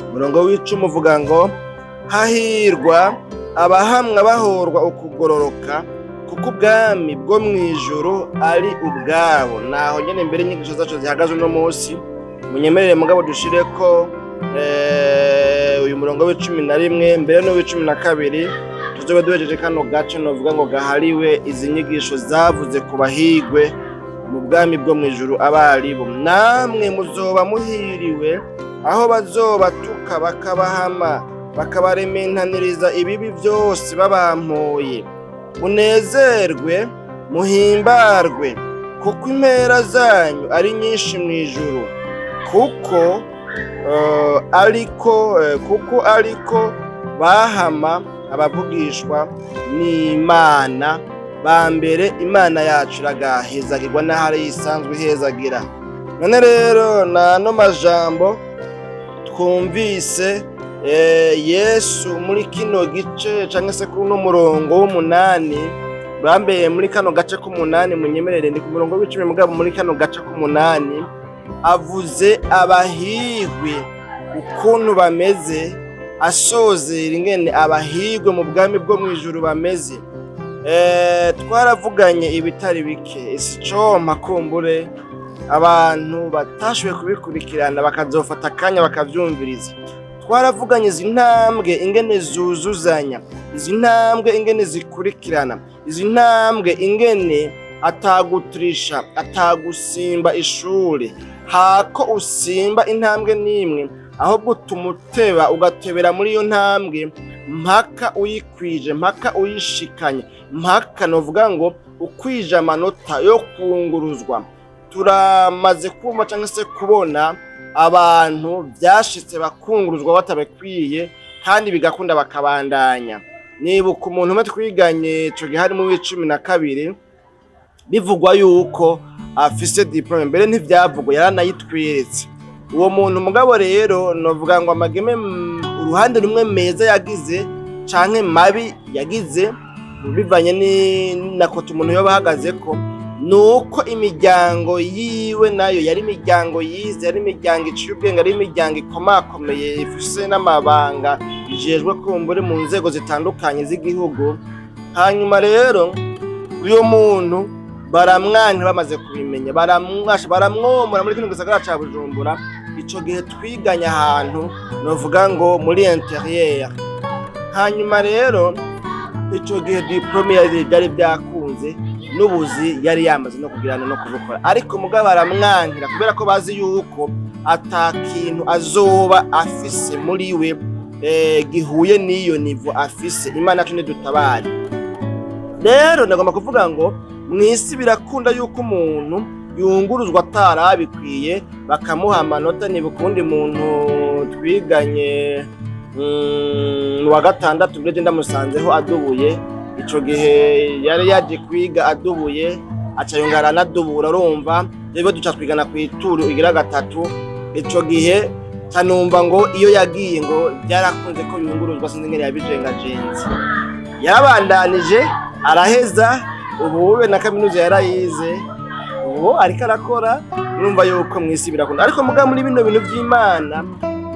umurongo w'icumi uvuga ngo hahirwa abahamwa bahorwa ukugororoka kuko ubwami bwo mwijuru ari ubwabo. Naho nyene mbere inyigisho zacu zihagaze uno munsi, munyemerere mugabo dushire ko uyu murongo w'11 mbere no w'12 tuzobe duhejeje kano gace novuga ngo gahariwe izi nyigisho zavuze ku bahigwe mu bwami bwo mwijuru abaribo. Namwe muzoba muhiriwe aho bazobatuka bakabahama bakabarementaniriza ibibi byose babampoye. Munezerwe muhimbarwe kuko impera zanyu ari nyinshi mwijuru, kuko ariko bahama abavugishwa n'Imana ba mbere. Imana yacu iragahezagirwa n'ahari isanzwe ihezagira. None rero nano majambo twumvise Yesu muri kino gice canke se kuri uno murongo w'8 bambeye muri kano gace k'8, munyemerere ndi ku murongo w'10 mugabo muri kano gace k'8 avuze abahigwe ukuntu bameze, asozera ingene abahigwe mu bwami bwo mwijuru bameze. Twaravuganye ibitari bike, isico makumbure abantu batashoboye kubikurikirana bakazofata akanya bakavyumviriza. Twaravuganye izi ntambwe ingene zuzuzanya, izi ntambwe ingene zikurikirana, izi ntambwe ingene ataguturisha, atagusimba ishure, hako usimba intambwe n'imwe, ahubwo tumuteba ugatebera muri iyo ntambwe mpaka uyikwije, mpaka uyishikanye, mpaka novuga ngo ukwije amanota yo kunguruzwa. Turamaze kumva cyangwa se kubona abantu byashitse bakunguruzwa batabekwiye kandi bigakunda bakabandanya. Nibuka umuntu umwe twiganye ico gihe hari mu w'12 bivugwa yuko afise diplome, mbere ntivyavugwa yaranayitweretse uwo muntu. Mugabo rero novuga ngo amageme uruhande rumwe meza yagize canke mabi yagize bivanye n'inakota umuntu yoba ahagaze ko, nuko imiryango yiwe nayo yari imiryango yize, yari imiryango iciye ubwenge, ari imiryango ikomakomeye ifise n'amabanga ijejwe kumbure mu nzego zitandukanye z'igihugu. Hanyuma rero uyo muntu baramwanka, bamaze kubimenya baramwomora muri kino gisagara ca Bujumbura. Ico gihe twiganya ahantu novuga ngo muri intérieur. Hanyuma rero ico gihe diplome yari byakunze, n'ubuzi yari yamaze no kugirana no kubukora, ariko mugabo baramwankira kubera ko bazi yuko atakintu azoba afise muri we gihuye n'iyo nivo afise. Imana tune dutabari. Rero ndagomba kuvuga ngo mwisi birakunda yuko umuntu yunguruzwa atarabikwiye bakamuha amanota. Nibukundi muntu twiganye wa gatandatu bwije ndamusanzeho adubuye. Ico gihe yari yaje kwiga adubuye, aca yongara nadubura, urumva rero duca twigana ku ituru igira gatatu. Ico gihe tanumva ngo iyo yagiye ngo byarakunze ko yunguruzwa, sinzi ngene yabijenga jenzi. Yarabandanije araheza, ubu na kaminuza yarayize, ubu ariko arakora. Urumva yuko mwisi birakunda, ariko muga muri bino bintu by'Imana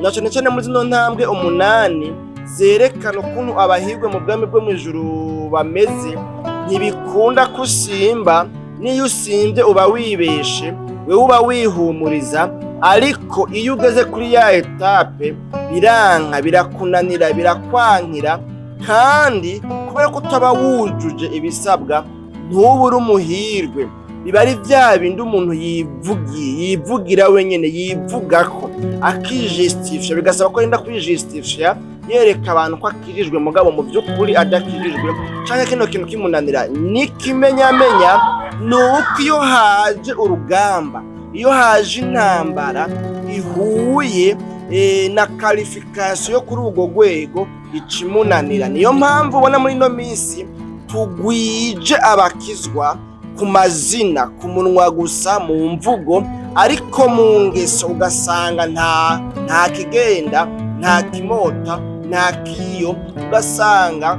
na cyane muri zino ntambwe 8 zerekana ukuntu abahigwe mu bwami bwo mwijuru bameze. Ntibikunda kusimba, niyo usimbye uba wibeshe, we uba wihumuriza, ariko iyo ugeze kuri ya etape biranka, birakunanira, birakwankira, kandi kubera ko utaba wujuje ibisabwa ntubura umuhirwe. Biba ari bya bindi umuntu yivugira wenyene, yivugako akijustifya, bigasaba ko yenda kwijustifya yereka abantu ko akirijwe, mugabo mu by'ukuri adakirijwe. Canke kino kintu kimunanira nikimenyamenya nuko iyo haje urugamba, iyo haje intambara ihuye na qualification yo kuri urwo rwego ikimunanira. Niyo mpamvu ubona muri no minsi tugwije abakizwa ku mazina, ku munwa gusa, mu mvugo, ariko mu ngeso ugasanga nta kigenda, nta kimota, nta kiyo. Ugasanga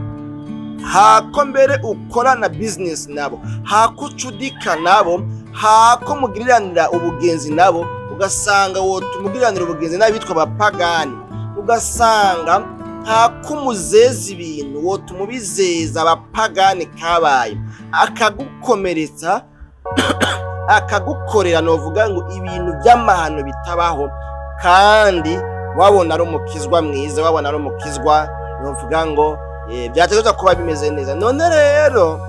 hako mbere ukorana business nabo, hako ucudika nabo, hako mugiriranira ubugenzi nabo, ugasanga wotumugiranira ubugenzi n'abitwa bapagani. ugasanga nta kumuzeza ibintu wotuma ubizeza abapagani kabaye, akagukomeretsa akagukorera novuga ngo ibintu by'amahano bitabaho, kandi wabona ari umukizwa mwiza, wabona ari umukizwa novuga ngo byategerezwa kuba bimeze neza. None rero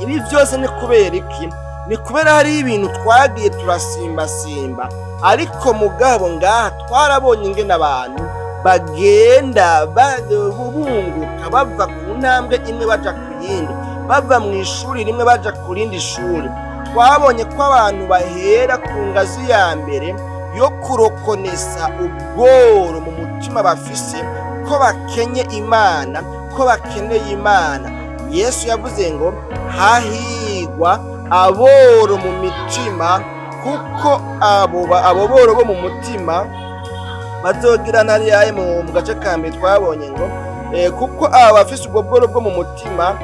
ibi byose ni kubera iki? Ni kubera hari ibintu twagiye turasimbasimba, ariko mugabo ngaha twarabonye ingene abantu bagenda bunguka bava ku ntambwe imwe baja ku yindi, bava mu ishuri rimwe baja ku rindi shuri. Twabonye ko abantu bahera ku ngazi ya mbere yo kurokonesa ubworo mu mutima bafise ko bakenye Imana, ko bakeneye Imana. Yesu yavuze ngo hahigwa aboro mu mitima, kuko abo boro bo mu mutima bazogira ntariyaye. Mu gace ka mbere twabonye ngo kuko aba bafise ubwo bworo bwo mu mutima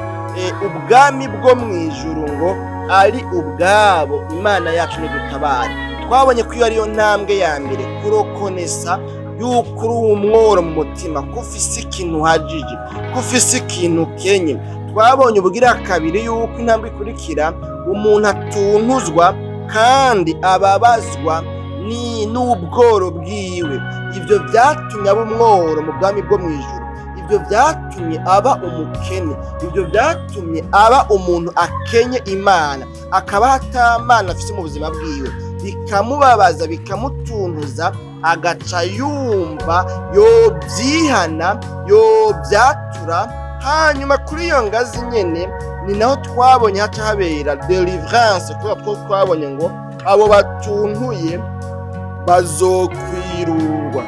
ubwami bwo mwijuru ngo ari ubwabo. Imana yacu nidutabare. Twabonye ko iyo ariyo ntambwe ya mbere, kurokonesa yuko uri umworo mu mutima, ko ufise ikintu uhajije, ko ufise ikintu ukenye. Twabonye ubugira kabiri yuko intambwe ikurikira umuntu atuntuzwa kandi ababazwa n'ubworo bwiwe. Ibyo byatumye aba umworo mu bwami bwo mwijuru, ibyo byatumye aba umukene, ibyo byatumye aba umuntu akenye Imana, akaba atamana afise mu buzima bwiwe, bikamubabaza bikamutuntuza, agaca yumva yobyihana yobyatura. Hanyuma kuri iyo ngazi nyene ni naho twabonye haca habera deliverance, kubera ko twabonye ngo abo batuntuye bazokwirurwa.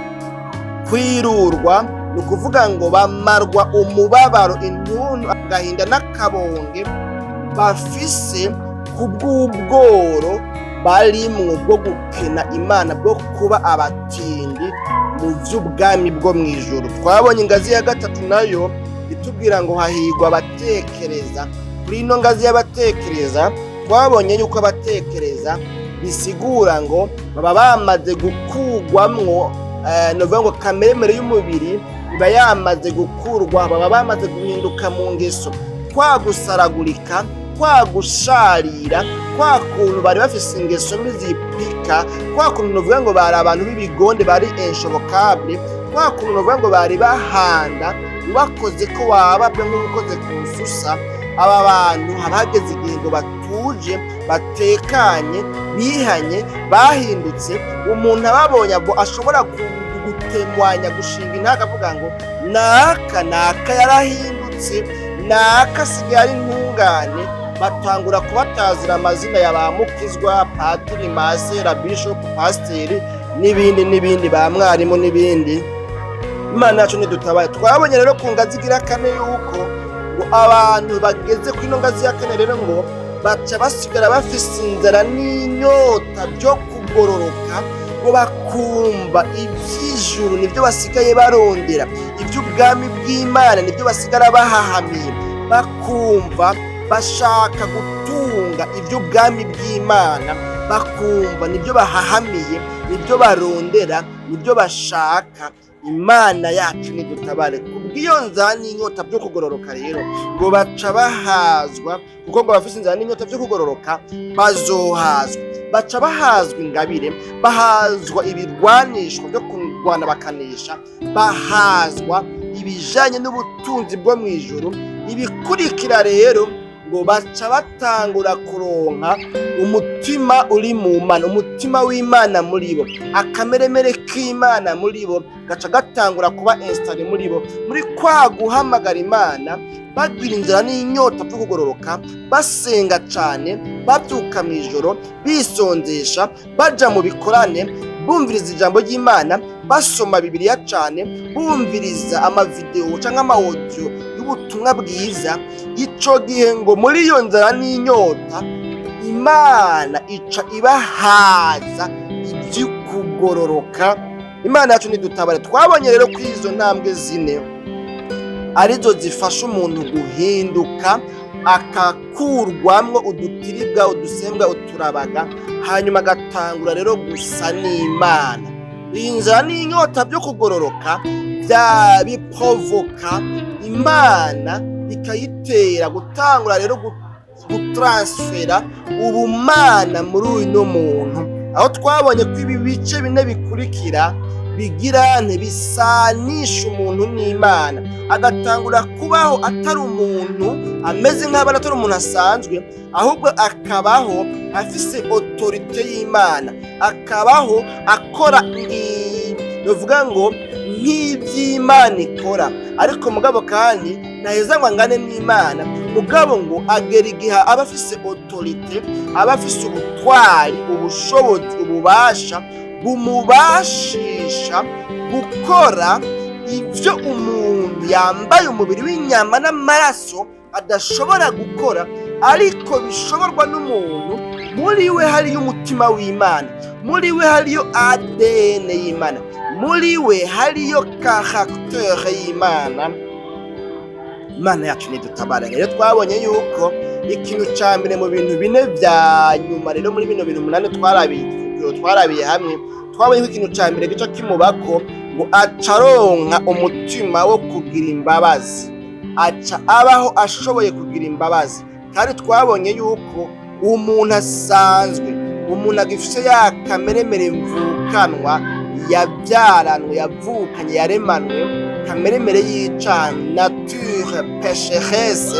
Kwirurwa ni ukuvuga ngo bamarwa umubabaro, intuntu, agahinda n'akabonge bafise ku bw'ubworo barimwo bwo gukena Imana, bwo kuba abatindi mu by'ubwami bwo mwijuru. Twabonye ingazi ya gatatu nayo itubwira ngo hahigwa abatekereza. Kuri ino ngazi y'abatekereza twabonye yuko abatekereza bisigura ngo baba bamaze gukugwamwo novuga ngo kameremere y'umubiri iba yamaze gukurwa, baba bamaze guhinduka mu ngeso, kwa gusaragurika, kwa gusharira, kwa kuntu bari bafise ingeso mizipika, kwa kuntu novuga ngo bari abantu b'ibigonde, bari inshobokable, kwa kuntu novuga ngo bari bahanda, bakoze ko wababwe nk'ukoze ku nsusa. Aba bantu habageze igihe ngo batuje, batekanye, bihanye, bahindutse. Umuntu ababonye abo ashobora gutemwanya, gushinga intaka, avuga ngo naka yarahindutse, naka asigaye ari intungane. Batangura kubatazira amazina ya ba mukizwa, patiri, masera, bishop, pasiteri n'ibindi, ba mwarimu n'ibindi. Imana yacu nidutabaye. Twabonye rero ku ngazi igira kane yuko ngo abantu bageze ku ino ngazi ya kane rero ngo baca basigara bafise inzara n'inyota byo kugororoka, ngo bakumva iby'ijuru nibyo basigaye barondera, iby'ubwami bw'Imana nibyo basigara bahahamiye, bakumva bashaka gutunga iby'ubwami bw'Imana, bakumva nibyo bahahamiye, nibyo barondera, nibyo bashaka. Imana yacu nidutabare. Kubw'iyo nzara n'inyota byo kugororoka rero ngo baca bahazwa, kuko ngo bafise inzara n'inyota byo kugororoka bazohazwa. Baca bahazwa ingabire, bahazwa ibirwanishwa byo kurwana bakanesha, bahazwa ibijanye n'ubutunzi bwo mwijuru. Ibikurikira rero ngo baca batangura kuronka umutima uri mu Mana, umutima w'Imana muri bo, akameremere k'Imana muri bo gaca gatangura kuba installe muri bo, muri kwa guhamagara Imana, bagira inzara n'inyota byo kugororoka, basenga cane, babyuka mu ijoro, bisonzesha, baja mu bikorane, bumviriza ijambo ry'Imana, basoma Bibiliya cane, bumviriza amavideo canke amaudio y'ubutumwa bwiza. Ico gihe ngo muri iyo nzara n'inyota Imana ica ibahaza iby'ukugororoka. Imana yacu nidutabare. Twabonye rero ko izo ntambwe zine arizo zifasha umuntu guhinduka, akakurwamwo udutiribwa, udusembwa, uturabaga, hanyuma agatangura rero gusa n'Imana. inzara n'inyota byo kugororoka biprovoka Imana ikayitera gutangura rero gutransfera ubumana muri uyu muntu, aho twabonye ko ibi bice bine bikurikira bigirane bisanisha umuntu n'Imana, agatangura kubaho atari umuntu ameze nk'abana, atari umuntu asanzwe, ahubwo akabaho afise autorite y'Imana, akabaho akora bivuga ngo nk'iby'Imana ikora, ariko mugabo kandi ntaheza ngo angane n'Imana, mugabo ngo agera igihe aba afise autorite, aba afise ubutwari, ubushobozi, ububasha bumubashisha gukora ibyo umuntu yambaye umubiri w'inyama n'amaraso adashobora gukora, ariko bishoborwa n'umuntu muri we hariyo umutima w'Imana, muri we hariyo ADN y'Imana, muri we hariyo caractère y'Imana. Imana yacu nidutabara. Rero twabonye yuko ikintu cya mbere mu bintu bine bya nyuma rero muri bino bintu 8 twarabiye hamwe, twabonye ko ikintu cya mbere gico kimubako ngo acaronka umutima wo kugira imbabazi, aca abaho ashoboye kugira imbabazi. Kandi twabonye yuko umuntu asanzwe, umuntu agifise ya kameremere mvukanwa yabyaranwe, yavukanye, yaremanwe, kameremere y'icana, nature pécheresse,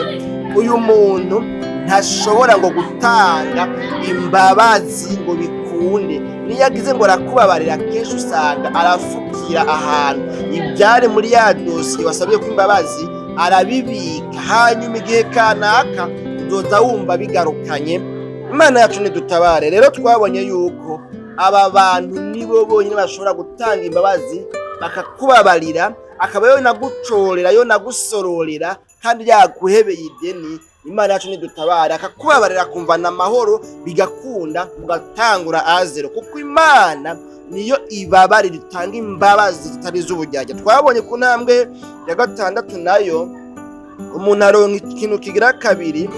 uyu muntu ntashobora ngo gutanga imbabazi ngo bikunde. Niyo agize ngo arakubabarira, kenshi usanga arafukira ahantu ibyari muri ya dosiye wasabye ko imbabazi arabibika, hanyuma igihe kanaka uzoza wumva bigarukanye. Imana yacu nidutabare. Rero twabonye yuko aba bantu nibo bonyine bashobora gutanga imbabazi, bakakubabarira, akaba yo nagucorera, yo nagusororera, kandi yaguhebeye ideni. Imana yacu nidutabare, akakubabarira kumvana amahoro, bigakunda mugatangura azero, kuko Imana niyo ibabarira, itanga imbabazi zitari z'ubujyajya. Twabonye ku ntambwe ya 6 nayo umuntu aronka ikintu kigira kabiri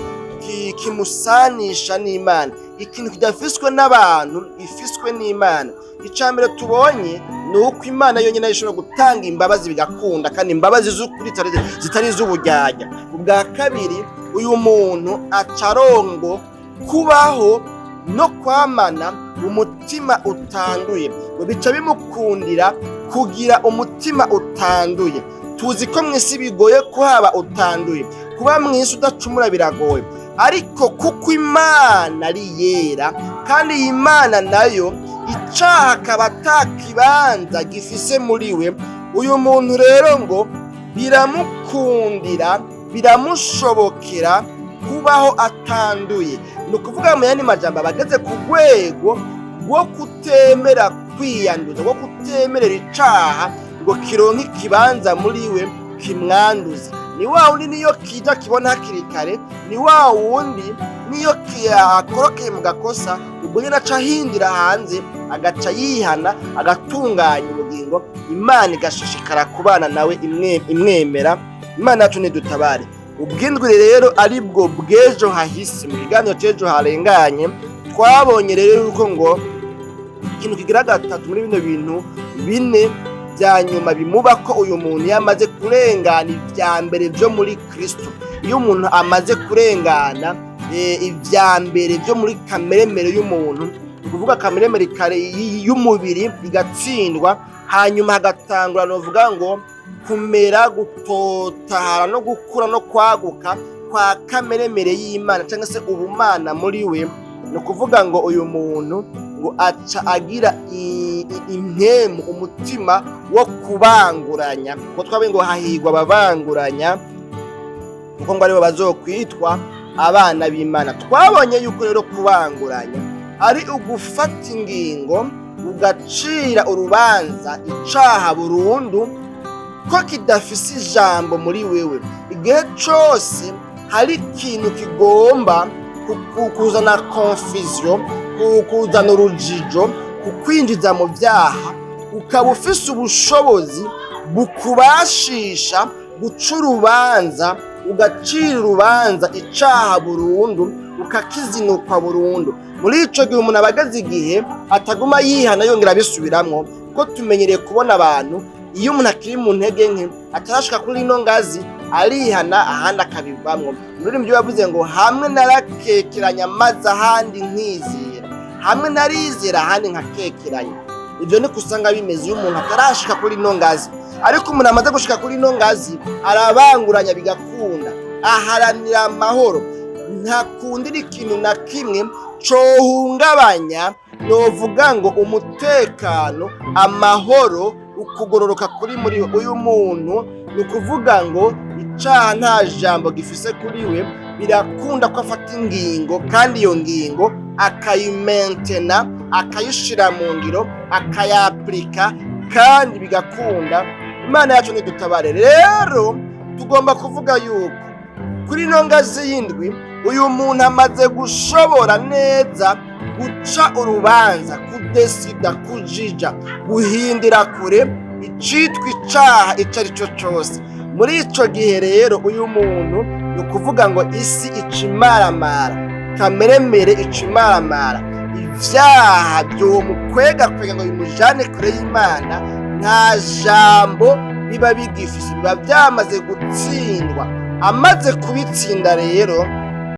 kimusanisha n'Imana, ikintu kidafiswe n'abantu gifiswe n'Imana. Icambere tubonye ni uko Imana yonyine ishobora gutanga imbabazi bigakunda, kandi imbabazi z'ukuri zitari z'ubujyajya. Ubwa kabiri, uyu muntu acarongo kubaho no kwamana umutima utanduye, bica bimukundira kugira umutima utanduye. Tuzi ko mw'isi bigoye ko haba utanduye, kuba mw'isi udacumura biragoye, ariko kuko Imana ari yera, kandi iyi Imana nayo icaha akaba atakibanza gifise muri we, uyu muntu rero ngo biramukundira, biramushobokera kubaho atanduye. Ni ukuvuga mu yandi majambo, abageze ku rwego rwo kutemera kwiyanduza, rwo kutemerera icaha ngo kironke ikibanza muri we kimwanduza. Ni wa wundi niyo kija kibona hakiri kare, ni wa wundi niyo akorokeye mu gakosa, ubwo nyine aca ahindira hanze, agaca yihana, agatunganya ubugingo, Imana igashishikara kubana nawe imwemera. Imana yacu nidutabare. Ubwindwi rero ari bwo bw'ejo hahise, mu kiganiro cy'ejo harenganye twabonye rero yuko ngo ikintu kigira 3 muri bino bintu bine bya nyuma bimuba ko uyu muntu yamaze kurengana ibya mbere byo muri Kristo. Iyo umuntu amaze kurengana ibya mbere byo muri kameremere y'umuntu, kuvuga kameremere kare y'umubiri igatsindwa, hanyuma hagatangura no vuga ngo kumera, gutotahara no gukura no kwaguka kwa kameremere y'Imana cyangwa se ubumana muri we. No kuvuga ngo uyu muntu ngo aca agira impemu, umutima wo kubanguranya, ngo twabe ngo hahigwa ababanguranya, kuko ngo aribo bazokwitwa abana b'Imana. Twabonye yuko rero kubanguranya ari ugufata ingingo ugacira urubanza icaha burundu ko kidafise ijambo muri wewe. Igihe cyose hari ikintu kigomba kuzana confusion, kuzana urujijo, kukwinjiza mu byaha, ukaba ufise ubushobozi bukubashisha guca urubanza, ugacira urubanza icaha burundu, ukakizinukwa burundu. Muri ico gihe umuntu abagaze igihe ataguma yihana yongera abisubiramwo, kuko tumenyereye kubona abantu iyo umuntu akiri mu ntege nke atarashika kuri ino ngazi arihana ahandi akabivamwo. Ururimi yavuze ngo hamwe narakekeranya maze ahandi nkizera, hamwe narizera ahandi nkakekeranya. Ibyo ni kusanga bimeze iyo umuntu atarashika kuri ino ngazi, ariko umuntu amaze gushika kuri ino ngazi arabanguranya bigakunda, aharanira amahoro, ntakundira ikintu na kimwe cohungabanya novuga ngo umutekano, amahoro, ukugororoka kuri muri uyu muntu. Ni ukuvuga ngo icaha nta jambo gifise kuri we, birakunda ko afata ingingo kandi iyo ngingo akayimentena, akayishira mu ngiro, akayapurika kandi bigakunda. Imana yacu nidutabare. Rero tugomba kuvuga yuko kuri ino ngazi y'indwi uyu muntu amaze gushobora neza guca urubanza, kudesida, kujija, guhindira kure icitwa icaha ico ari cyo cose. Muri ico gihe rero uyu muntu ni ukuvuga ngo isi icimaramara, kameremere icimaramara, ivyaha vyomukwega ngo bimujane kure y'Imana, nta jambo biba bigifise, biba vyamaze gutsindwa. Amaze kubitsinda rero